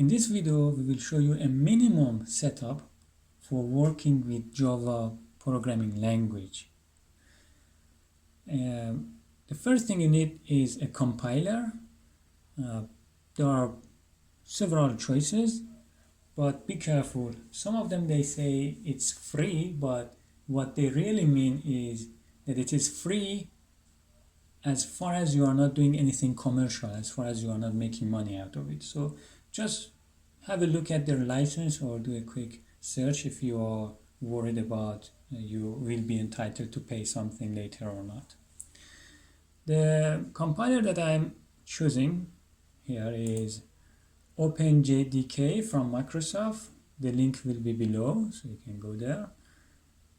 In this video, we will show you a minimum setup for working with Java programming language. The first thing you need is a compiler. There are several choices, but be careful. Some of them they say it's free, but what they really mean is that it is free as far as you are not doing anything commercial, as far as you are not making money out of it. So just have a look at their license or do a quick search if you are worried about you will be entitled to pay something later or not. The compiler that I'm choosing here is OpenJDK from Microsoft. The link will be below, so you can go there.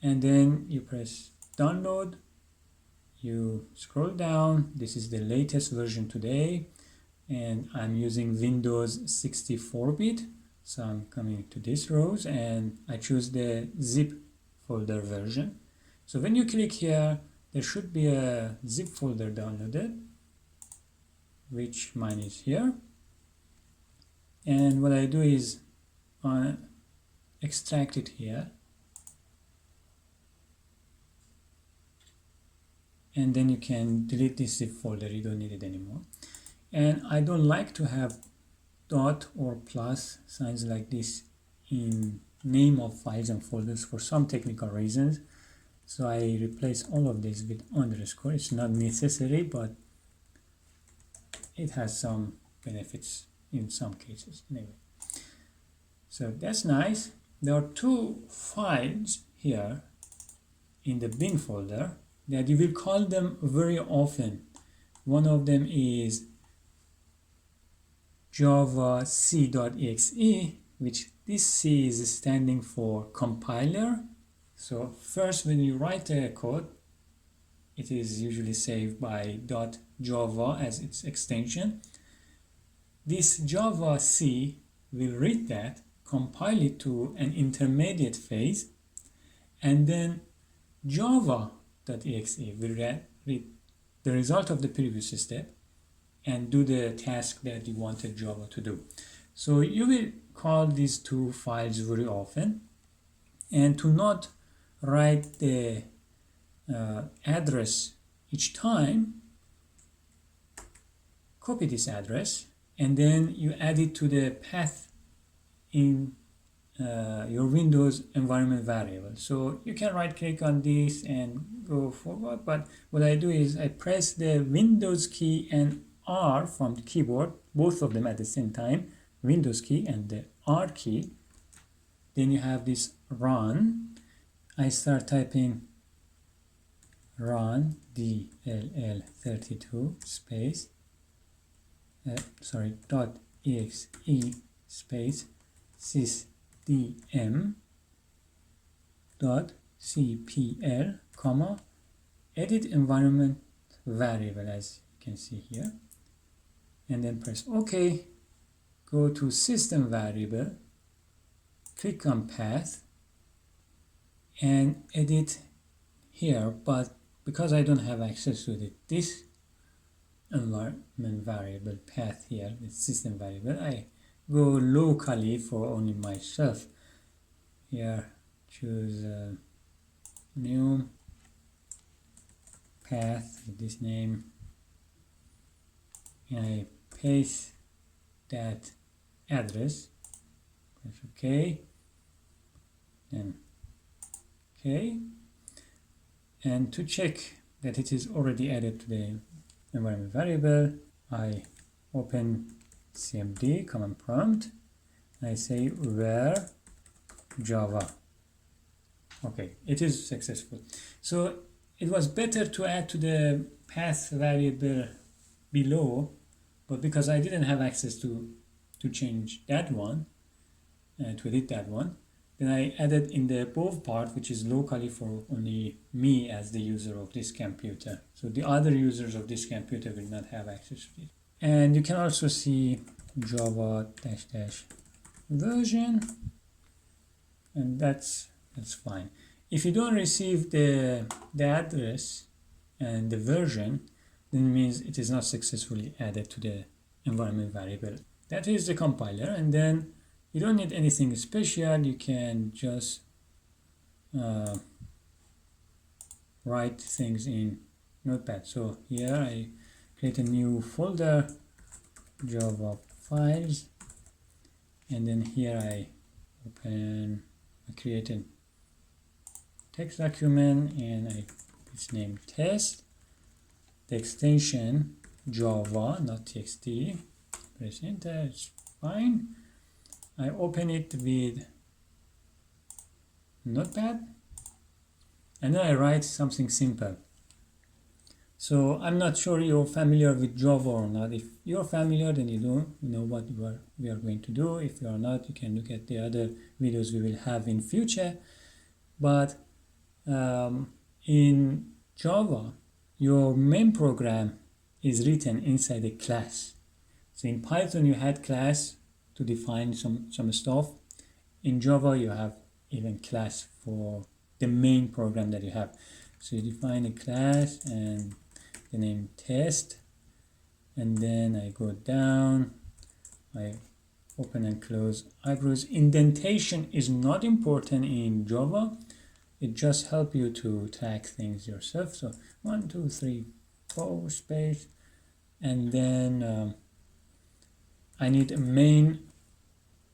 And then you press download. You scroll down. This is the latest version today. And I'm using Windows 64-bit. So I'm coming to this rows and I choose the zip folder version. So when you click here, there should be a zip folder downloaded, which mine is here. And what I do is extract it here. And then you can delete this zip folder, you don't need it anymore. And I don't like to have dot or plus signs like this in name of files and folders for some technical reasons. So I replace all of this with underscore. It's not necessary, but it has some benefits in some cases. Anyway, so that's nice. There are two files here in the bin folder that you will call them very often. One of them is javac.exe, which this C is standing for compiler. So first, when you write a code, it is usually saved by .java as its extension. This Java C will read that, compile it to an intermediate phase, and then java.exe will read the result of the previous step and do the task that you wanted Java to do. So you will call these two files very often, and to not write the address each time, copy this address and then you add it to the path in your Windows environment variable. So you can right click on this and go forward, but what I do is I press the Windows key and R from the keyboard, both of them at the same time, Windows key and the R key. Then you have this run. I start typing run DLL32 space .exe space sysdm.cpl comma edit environment variable, as you can see here, and then press OK. Go to system variable, click on path and edit here, but because I don't have access to this environment variable path here, the system variable, I go locally for only myself. Here choose new path with this name and I paste that address, press OK, then OK, and to check that it is already added to the environment variable, I open cmd command prompt and I say where java. Okay, it is successful. So it was better to add to the path variable below, but because I didn't have access to change that one, to edit that one, then I added in the above part, which is locally for only me as the user of this computer. So the other users of this computer will not have access to it. And you can also see java version, and that's fine. If you don't receive the address and the version, then it means it is not successfully added to the environment variable. That is the compiler, and then you don't need anything special. You can just write things in Notepad. So here I create a new folder, Java files, and then here I create a text document, and I put its name test, the extension Java, not txt. Press enter, it's fine. I open it with Notepad, and then I write something simple. So I'm not sure you're familiar with Java or not. If you're familiar, then you know what we are going to do. If you are not, you can look at the other videos we will have in future. But in Java, your main program is written inside a class. So in Python, you had class to define some stuff. In Java, you have even class for the main program that you have. So you define a class and the name test, and then I go down, I open and close eyebrows. Indentation is not important in Java. It just helps you to track things yourself. So 1, 2, 3, 4 space, and then I need a main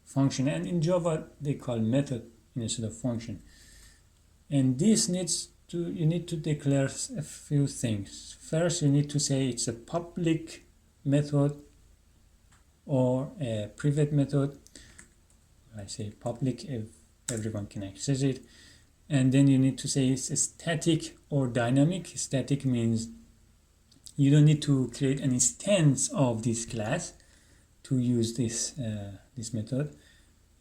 function, and in Java they call method instead of function. And this you need to declare a few things. First, you need to say it's a public method or a private method. I say public if everyone can access it. And then you need to say it's a static or dynamic. Static means you don't need to create an instance of this class to use this method.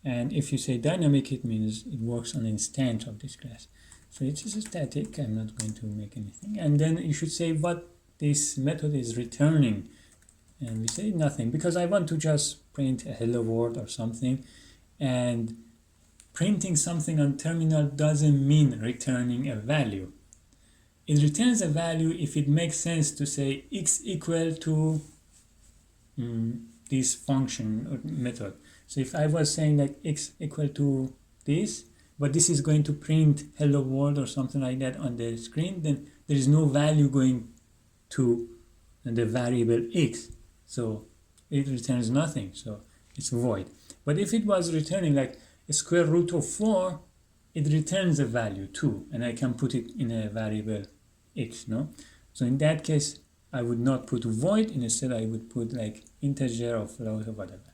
And if you say dynamic, it means it works on an instance of this class. So it is a static. I'm not going to make anything. And then you should say what this method is returning. And we say nothing, because I want to just print a hello world or something. And printing something on terminal doesn't mean returning a value. It returns a value if it makes sense to say x equal to this function or method. So if I was saying like x equal to this, but this is going to print hello world or something like that on the screen, then there is no value going to the variable x. So it returns nothing. So it's void. But if it was returning like a square root of 4, it returns a value 2, and I can put it in a variable x, no? So in that case, I would not put void. Instead, I would put like integer or float or whatever.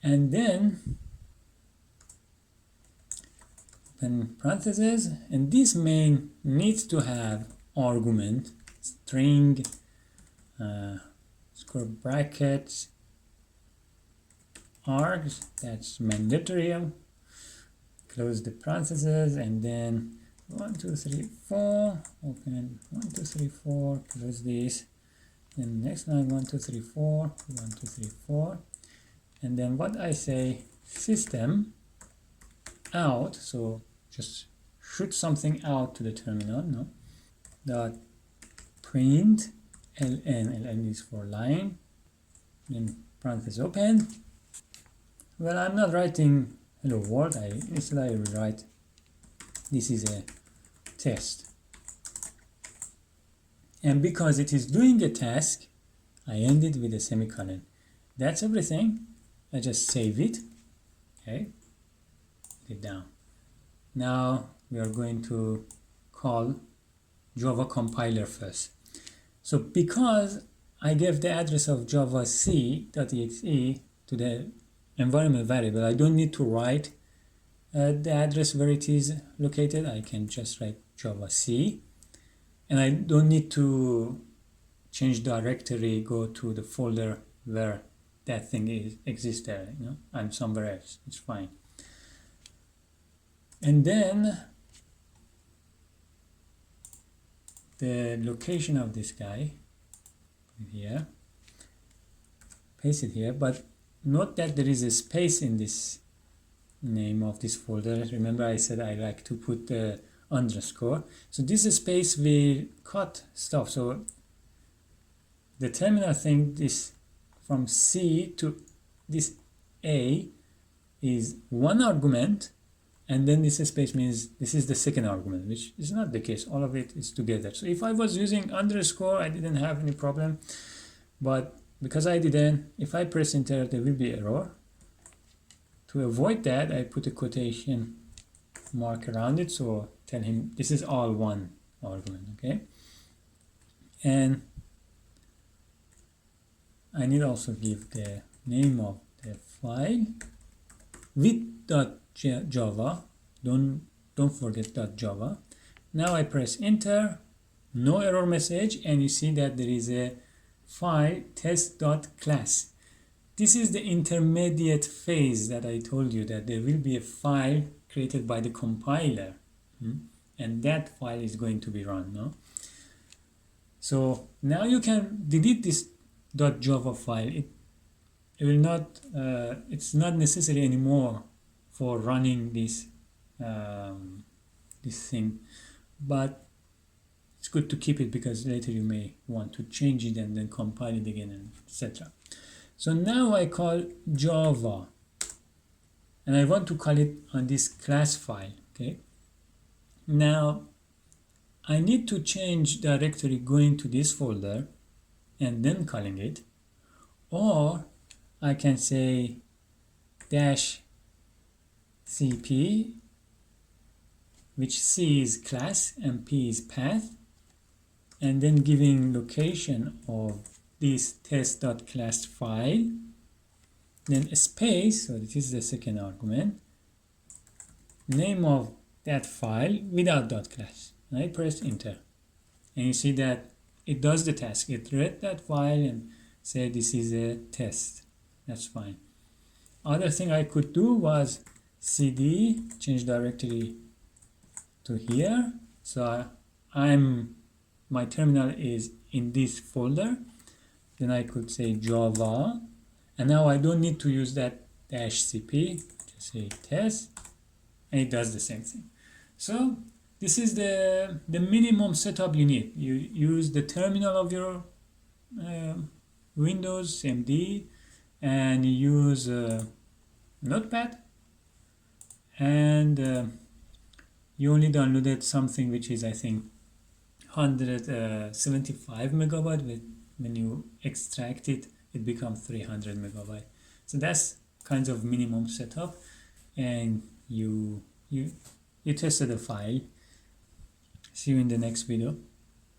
And then open parentheses, and this main needs to have argument, string, square brackets, args, that's mandatory. Close the parentheses, and then 1, 2, 3, 4, open 1, 2, 3, 4, close this. Then next line 1, 2, 3, 4, 1, 2, 3, 4, and then what I say, system out, so just shoot something out to the terminal, no? Dot print ln is for line, then parenthesis open. Well, I'm not writing hello world. Instead I will write this is a test. And because it is doing a task, I end it with a semicolon. That's everything. I just save it. Okay, put it down. Now we are going to call Java compiler first. So because I gave the address of javac.exe to the environment variable, I don't need to write the address where it is located. I can just write javac, and I don't need to change directory, go to the folder where that thing exists there, you know, I'm somewhere else. It's fine. And then the location of this guy here, paste it here, but note that there is a space in this name of this folder. Remember I said I like to put the underscore. So this space will cut stuff. So the terminal thinks this from C to this a is one argument, and then this space means this is the second argument, which is not the case. All of it is together. So if I was using underscore, I didn't have any problem, but because I didn't, if I press enter, there will be error. To avoid that, I put a quotation mark around it, so tell him this is all one argument, okay? And I need also give the name of the file with .java. Don't forget .java. Now I press enter, no error message, and you see that there is a file test.class. This is the intermediate phase that I told you, that there will be a file created by the compiler, and that file is going to be run now. So now you can delete this .java file. It will not. It's not necessary anymore for running this this thing, but it's good to keep it because later you may want to change it and then compile it again, and etc. So now I call Java, and I want to call it on this class file, okay? Now I need to change directory going to this folder and then calling it, or I can say dash cp, which C is class and P is path, and then giving location of this test.class file, then a space, so this is the second argument, name of that file without .class, and I press enter, and you see that it does the task. It read that file and said this is a test. That's fine. Other thing I could do was cd, change directory to here, so my terminal is in this folder. Then I could say Java, and now I don't need to use that dash cp, just say test, and it does the same thing. So this is the minimum setup you need. You use the terminal of your Windows MD, and you use Notepad, and you only downloaded something which is, I think, 175 megabyte. When you extract it, it becomes 300 megabyte. So that's kind of minimum setup, and you tested the file. See you in the next video.